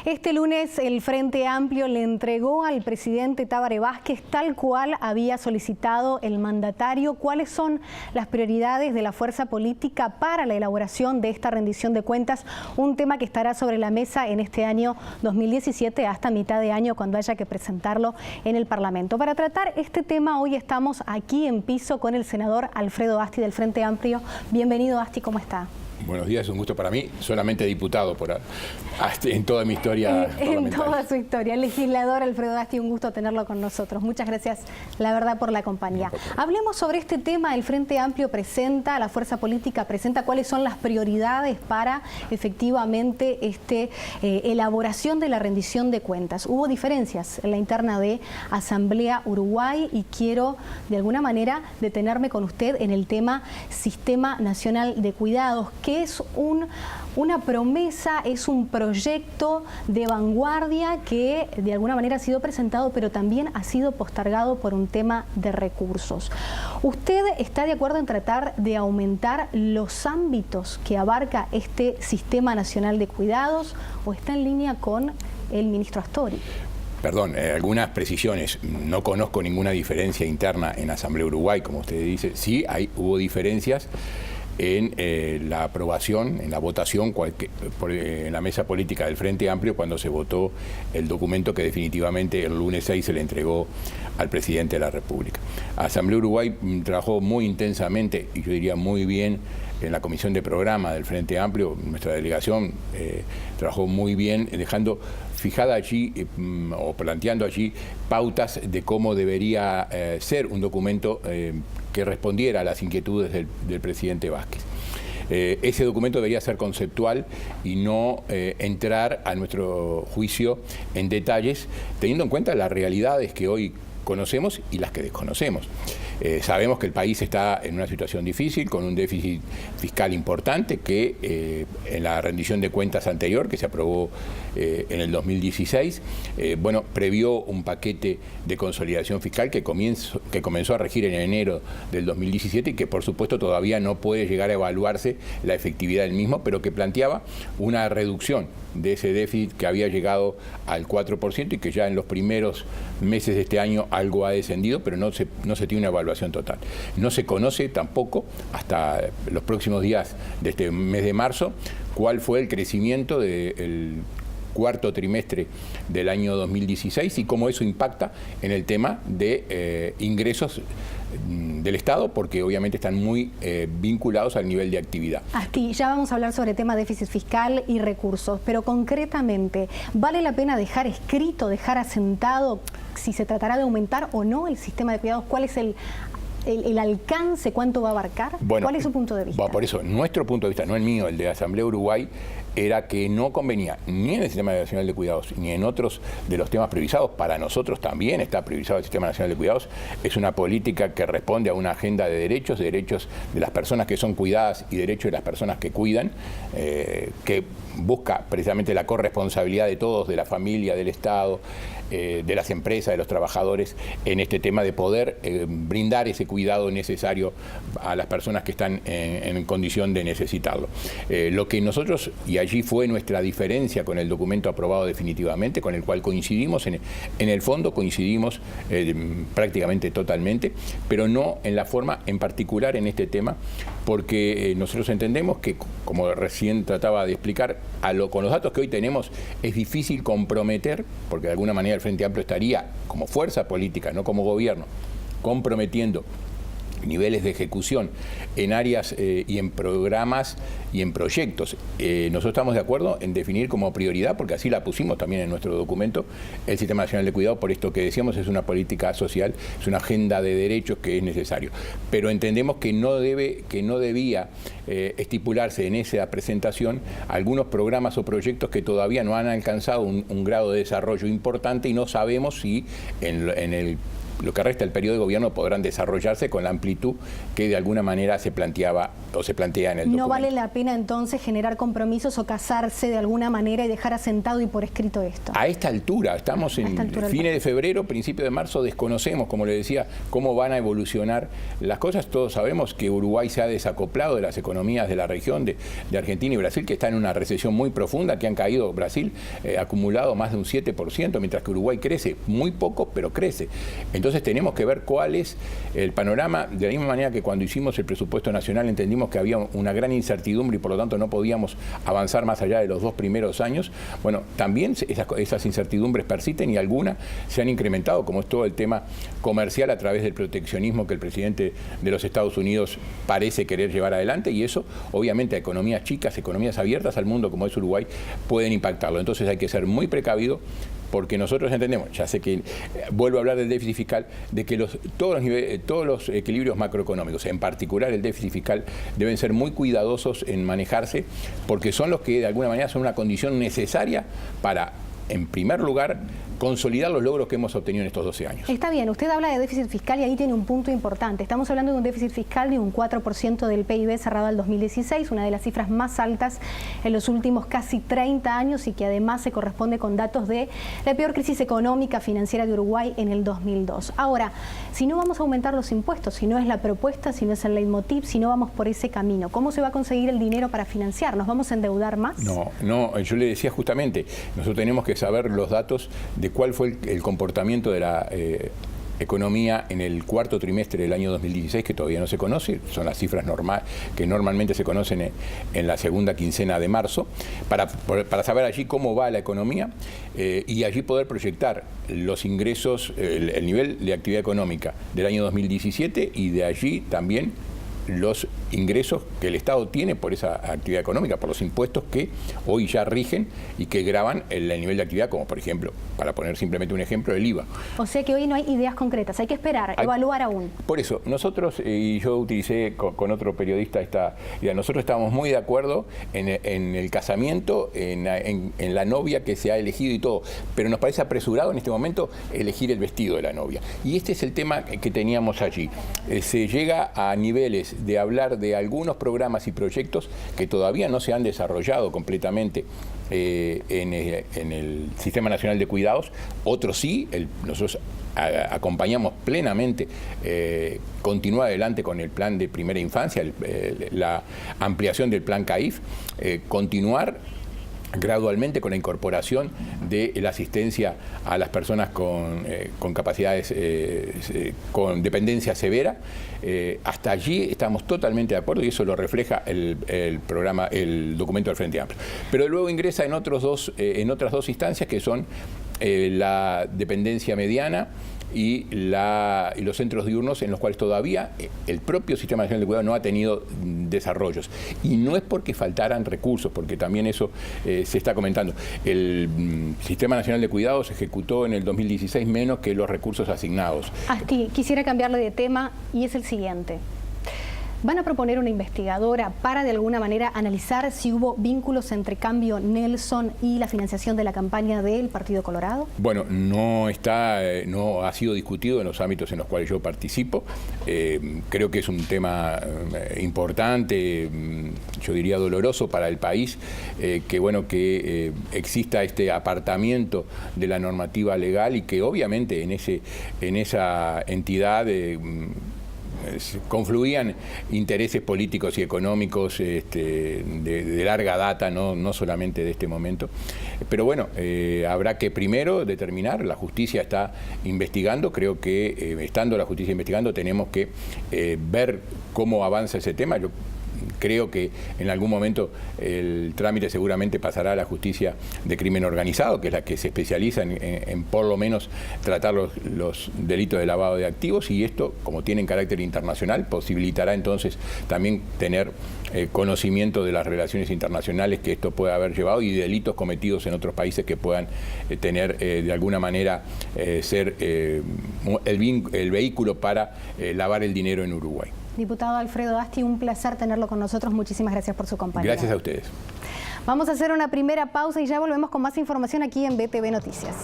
Este lunes el Frente Amplio le entregó al presidente Tabaré Vázquez, tal cual había solicitado el mandatario, cuáles son las prioridades de la fuerza política para la elaboración de esta rendición de cuentas, un tema que estará sobre la mesa en este año 2017 hasta mitad de año cuando haya que presentarlo en el Parlamento. Para tratar este tema hoy estamos aquí en piso con el senador Alfredo Asti del Frente Amplio. Bienvenido, Asti, ¿cómo está? Buenos días, es un gusto para mí, solamente diputado en toda mi historia en toda su historia. El legislador Alfredo Asti, un gusto tenerlo con nosotros. Muchas gracias, la verdad, por la compañía. Hablemos sobre este tema. El Frente Amplio presenta, la fuerza política presenta cuáles son las prioridades para efectivamente elaboración de la rendición de cuentas. Hubo diferencias en la interna de Asamblea Uruguay y quiero de alguna manera detenerme con usted en el tema Sistema Nacional de Cuidados, que es una promesa, es un proyecto de vanguardia que de alguna manera ha sido presentado, pero también ha sido postergado por un tema de recursos. ¿Usted está de acuerdo en tratar de aumentar los ámbitos que abarca este Sistema Nacional de Cuidados o está en línea con el ministro Astori? Perdón, algunas precisiones. No conozco ninguna diferencia interna en Asamblea Uruguay, como usted dice. Sí, hubo diferencias en la aprobación, en la votación en la mesa política del Frente Amplio cuando se votó el documento que definitivamente el lunes 6 se le entregó al presidente de la República. Asamblea Uruguay trabajó muy intensamente y yo diría muy bien en la comisión de programa del Frente Amplio. Nuestra delegación trabajó muy bien dejando fijada allí o planteando allí pautas de cómo debería ser un documento que respondiera a las inquietudes del presidente Vázquez. Ese documento debería ser conceptual y no entrar a nuestro juicio en detalles, teniendo en cuenta las realidades que hoy conocemos y las que desconocemos. Sabemos que el país está en una situación difícil, con un déficit fiscal importante que en la rendición de cuentas anterior, que se aprobó en el 2016, previó un paquete de consolidación fiscal que comenzó a regir en enero del 2017 y que por supuesto todavía no puede llegar a evaluarse la efectividad del mismo, pero que planteaba una reducción de ese déficit que había llegado al 4% y que ya en los primeros meses de este año algo ha descendido, pero no se tiene una evaluación total. No se conoce tampoco hasta los próximos días de este mes de marzo cuál fue el crecimiento del cuarto trimestre del año 2016 y cómo eso impacta en el tema de ingresos del Estado, porque obviamente están muy vinculados al nivel de actividad. Asti, ya vamos a hablar sobre el tema déficit fiscal y recursos, pero concretamente, ¿vale la pena dejar escrito, dejar asentado si se tratará de aumentar o no el sistema de cuidados? ¿Cuál es el alcance? ¿Cuánto va a abarcar? Bueno, ¿cuál es su punto de vista? Por eso, nuestro punto de vista, no el mío, el de Asamblea Uruguay, era que no convenía ni en el Sistema Nacional de Cuidados ni en otros de los temas priorizados. Para nosotros también está priorizado el Sistema Nacional de Cuidados. Es una política que responde a una agenda de derechos de las personas que son cuidadas y derechos de las personas que cuidan, que busca precisamente la corresponsabilidad de todos, de la familia, del Estado, de las empresas, de los trabajadores, en este tema de poder brindar ese cuidado necesario a las personas que están en condición de necesitarlo. Lo que nosotros, y allí fue nuestra diferencia con el documento aprobado definitivamente, con el cual coincidimos, en el fondo coincidimos prácticamente totalmente, pero no en la forma en particular en este tema, porque nosotros entendemos que, como recién trataba de explicar, con los datos que hoy tenemos es difícil comprometer, porque de alguna manera el Frente Amplio estaría como fuerza política, no como gobierno, comprometiendo niveles de ejecución en áreas y en programas y en proyectos. Nosotros estamos de acuerdo en definir como prioridad, porque así la pusimos también en nuestro documento, el Sistema Nacional de Cuidado, por esto que decíamos, es una política social, es una agenda de derechos que es necesario. Pero entendemos que no debía estipularse en esa presentación algunos programas o proyectos que todavía no han alcanzado un grado de desarrollo importante y no sabemos si en el lo que resta del periodo de gobierno podrán desarrollarse con la amplitud que de alguna manera se planteaba o se plantea en el documento. ¿No vale la pena entonces generar compromisos o casarse de alguna manera y dejar asentado y por escrito esto? A esta altura, estamos en fines de febrero, principio de marzo, desconocemos, como le decía, cómo van a evolucionar las cosas. Todos sabemos que Uruguay se ha desacoplado de las economías de la región de Argentina y Brasil, que están en una recesión muy profunda, que han caído, Brasil acumulado más de un 7%, mientras que Uruguay crece muy poco, pero crece. Entonces tenemos que ver cuál es el panorama, de la misma manera que cuando hicimos el presupuesto nacional entendimos que había una gran incertidumbre y por lo tanto no podíamos avanzar más allá de los 2 primeros años. Bueno, también esas incertidumbres persisten y algunas se han incrementado, como es todo el tema comercial a través del proteccionismo que el presidente de los Estados Unidos parece querer llevar adelante, y eso obviamente a economías chicas, economías abiertas al mundo como es Uruguay, pueden impactarlo. Entonces hay que ser muy precavido, porque nosotros entendemos, ya sé que vuelvo a hablar del déficit fiscal, de que todos los equilibrios macroeconómicos, en particular el déficit fiscal, deben ser muy cuidadosos en manejarse, porque son los que de alguna manera son una condición necesaria para, en primer lugar, consolidar los logros que hemos obtenido en estos 12 años. Está bien, usted habla de déficit fiscal y ahí tiene un punto importante. Estamos hablando de un déficit fiscal de un 4% del PIB cerrado al 2016, una de las cifras más altas en los últimos casi 30 años y que además se corresponde con datos de la peor crisis económica financiera de Uruguay en el 2002. Ahora, si no vamos a aumentar los impuestos, si no es la propuesta, si no es el leitmotiv, si no vamos por ese camino, ¿cómo se va a conseguir el dinero para financiar? ¿Nos vamos a endeudar más? No, yo le decía justamente, nosotros tenemos que saber los datos de cuál fue el comportamiento de la economía en el cuarto trimestre del año 2016, que todavía no se conoce, son las cifras que normalmente se conocen en la segunda quincena de marzo, para saber allí cómo va la economía y allí poder proyectar los ingresos, el nivel de actividad económica del año 2017 y de allí también los ingresos que el Estado tiene por esa actividad económica, por los impuestos que hoy ya rigen y que gravan el nivel de actividad, como por ejemplo, para poner simplemente un ejemplo, el IVA. O sea que hoy no hay ideas concretas, hay que esperar, evaluar aún. Por eso, nosotros, y yo utilicé con otro periodista esta idea, nosotros estábamos muy de acuerdo en el casamiento, en la novia que se ha elegido y todo, pero nos parece apresurado en este momento elegir el vestido de la novia. Y este es el tema que teníamos allí. Se llega a niveles de hablar de algunos programas y proyectos que todavía no se han desarrollado completamente en el Sistema Nacional de Cuidados, otros sí, nosotros acompañamos plenamente, continúa adelante con el plan de primera infancia, la ampliación del plan CAIF, continuar gradualmente con la incorporación de la asistencia a las personas con capacidades, con dependencia severa. Hasta allí estamos totalmente de acuerdo y eso lo refleja el documento del Frente Amplio. Pero luego ingresa en otras dos instancias que son la dependencia mediana y los centros diurnos, en los cuales todavía el propio Sistema Nacional de Cuidados no ha tenido desarrollos. Y no es porque faltaran recursos, porque también eso se está comentando. El Sistema Nacional de Cuidados ejecutó en el 2016 menos que los recursos asignados. Asti, quisiera cambiarle de tema y es el siguiente. ¿Van a proponer una investigadora para de alguna manera analizar si hubo vínculos entre Cambio Nelson y la financiación de la campaña del Partido Colorado? Bueno, no ha sido discutido en los ámbitos en los cuales yo participo. Creo que es un tema importante, yo diría doloroso para el país, que exista este apartamiento de la normativa legal y que obviamente en esa entidad confluían intereses políticos y económicos de larga data, no solamente de este momento. Pero bueno, habrá que primero determinar, la justicia está investigando, creo que estando la justicia investigando tenemos que ver cómo avanza ese tema. Yo creo que en algún momento el trámite seguramente pasará a la justicia de crimen organizado, que es la que se especializa en por lo menos tratar los delitos de lavado de activos, y esto, como tiene carácter internacional, posibilitará entonces también tener conocimiento de las relaciones internacionales que esto puede haber llevado y delitos cometidos en otros países que puedan tener de alguna manera ser el vehículo para lavar el dinero en Uruguay. Diputado Alfredo Asti, un placer tenerlo con nosotros. Muchísimas gracias por su compañía. Gracias a ustedes. Vamos a hacer una primera pausa y ya volvemos con más información aquí en BTV Noticias.